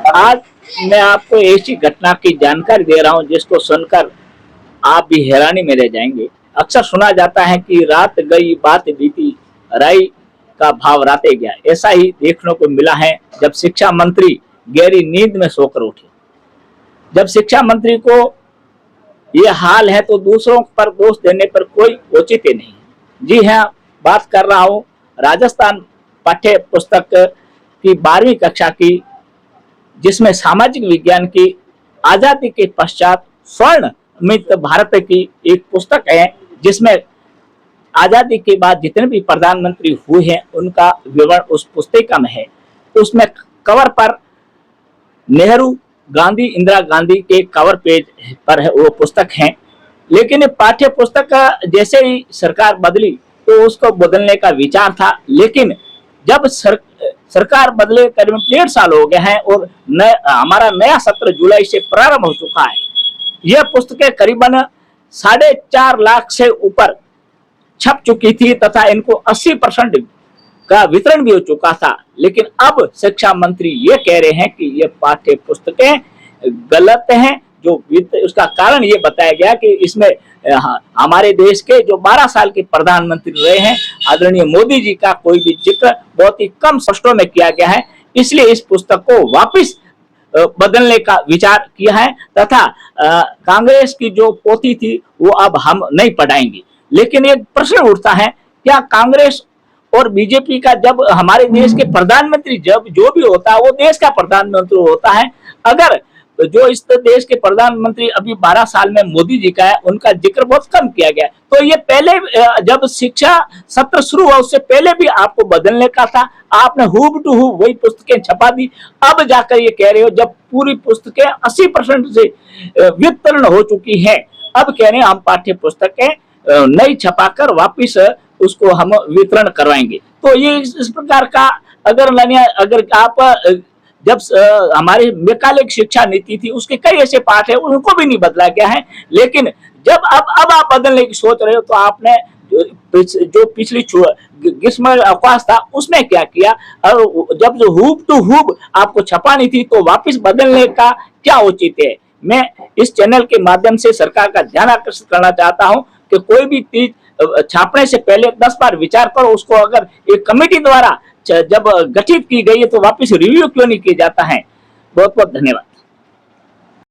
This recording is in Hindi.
आज मैं आपको ऐसी घटना की जानकारी दे रहा हूं जिसको सुनकर आप भी हैरानी में रह जाएंगे। अक्सर सुना जाता है कि रात गई बात बीती, राई का भाव राते गया। ऐसा ही देखने को मिला है जब शिक्षा मंत्री गहरी नींद में सोकर उठे। जब शिक्षा मंत्री को ये हाल है तो दूसरों पर दोष देने पर कोई औचित्य नहीं है। जी हाँ, बात कर रहा हूँ राजस्थान पाठ्य पुस्तक की 12वीं कक्षा की, जिसमें सामाजिक विज्ञान की आजादी के पश्चात स्वर्ण अमित भारत की एक पुस्तक है, जिसमें आजादी के बाद जितने भी प्रधानमंत्री हुए हैं उनका विवरण उस पुस्तिका में है। उसमें कवर पर नेहरू, गांधी, इंदिरा गांधी के कवर पेज पर है वो पुस्तक है। लेकिन पाठ्य पुस्तक जैसे ही सरकार बदली तो उसको बदलने का विचार था, लेकिन जब सरकार बदले करीब 1.5 साल हो गए हैं और हमारा नया सत्र जुलाई से प्रारंभ हो चुका है। यह पुस्तकें करीबन 4.5 लाख से ऊपर छप चुकी थी तथा इनको 80% का वितरण भी हो चुका था। लेकिन अब शिक्षा मंत्री ये कह रहे हैं कि ये पाठ्य पुस्तकें गलत हैं। जो उसका कारण ये बताया गया कि इसमें हमारे देश के जो 12 साल के प्रधानमंत्री रहे हैं आदरणीय मोदी जी का कोई भी जिक्र बहुत ही कम शब्दों में किया गया है, इसलिए इस पुस्तक को वापस बदलने का विचार किया है तथा कांग्रेस की जो पोथी थी वो अब हम नहीं पढ़ाएंगे। लेकिन एक प्रश्न उठता है, क्या कांग्रेस और बीजेपी का, जब हमारे देश के प्रधानमंत्री जब जो भी होता है वो देश का प्रधानमंत्री होता है, अगर जो इस देश के प्रधानमंत्री अभी 12 साल में मोदी जी का है उनका जिक्र बहुत कम किया गया, तो ये पहले जब शिक्षा सत्र शुरू हुआ उससे पहले भी आपको बदलने का था। आपने हूब टू हूब वही पुस्तकें छपा दी। अब जाकर ये कह रहे हो जब पूरी पुस्तकें 80% से वितरण हो चुकी है, अब कह रहे हैं हम पाठ्य पुस्तकें नहीं छपाकर वापिस उसको हम वितरण करवाएंगे। तो ये इस प्रकार का अगर आप जब हमारी मैकाले शिक्षा नीति थी उसके कई ऐसे पाठ है उनको भी नहीं बदला गया है। लेकिन जब अब आप बदलने की सोच रहे हो तो आपने जो पिछली ग्रीष्म अवकाश था उसमें क्या किया, और जब जो हूब टू हूब आपको छपानी थी तो वापस बदलने का क्या उचित है। मैं इस चैनल के माध्यम से सरकार का ध्यान आकर्षित करना चाहता हूं कि कोई भी चीज छापने से पहले 10 बार विचार करो। उसको अगर एक कमेटी द्वारा जब गठित की गई है तो वापस रिव्यू क्यों नहीं किया जाता है। बहुत बहुत धन्यवाद।